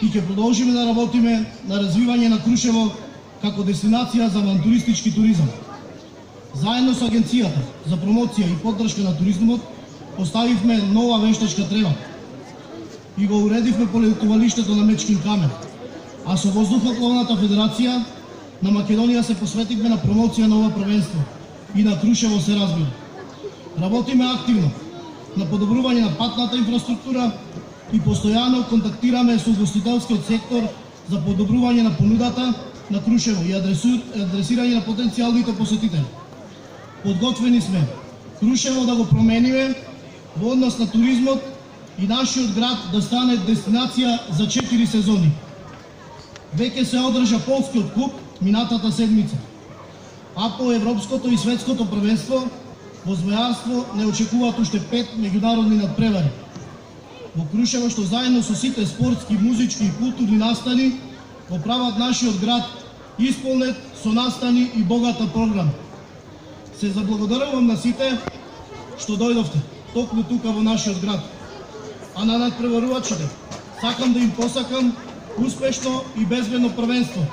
и ќе продолжиме да работиме на развивање на Крушево како дестинација за авантуристички туризам. Заедно со Агенцијата за промоција и поддршка на туризмот поставивме нова вештачка трева и го уредивме полетувалиштето на Мечкин камен, а со Воздухопловната федерација на Македонија се посветивме на промоција на ова првенство и на Крушево се разбира. Работиме активно на подобрување на патната инфраструктура и постојано контактираме со угостителскиот сектор за подобрување на понудата на Крушево и адресирање на потенцијалните посетители. Подготвени сме Крушево да го промениме во однос на туризмот и нашиот град да стане дестинација за 4 сезони. Веќе се одржа полскиот куп минатата седмица, а по европското и светското првенство во змејарство не очекуваат уште 5 меѓународни надпревари во Крушево, што заедно со сите спортски, музички и културни настани го прават нашиот град исполнет со настани и богата програма. Се заблагодарувам на сите што дојдовте токму тука во нашиот град, а на надпреварувачите сакам да им посакам успешно и безбедно првенство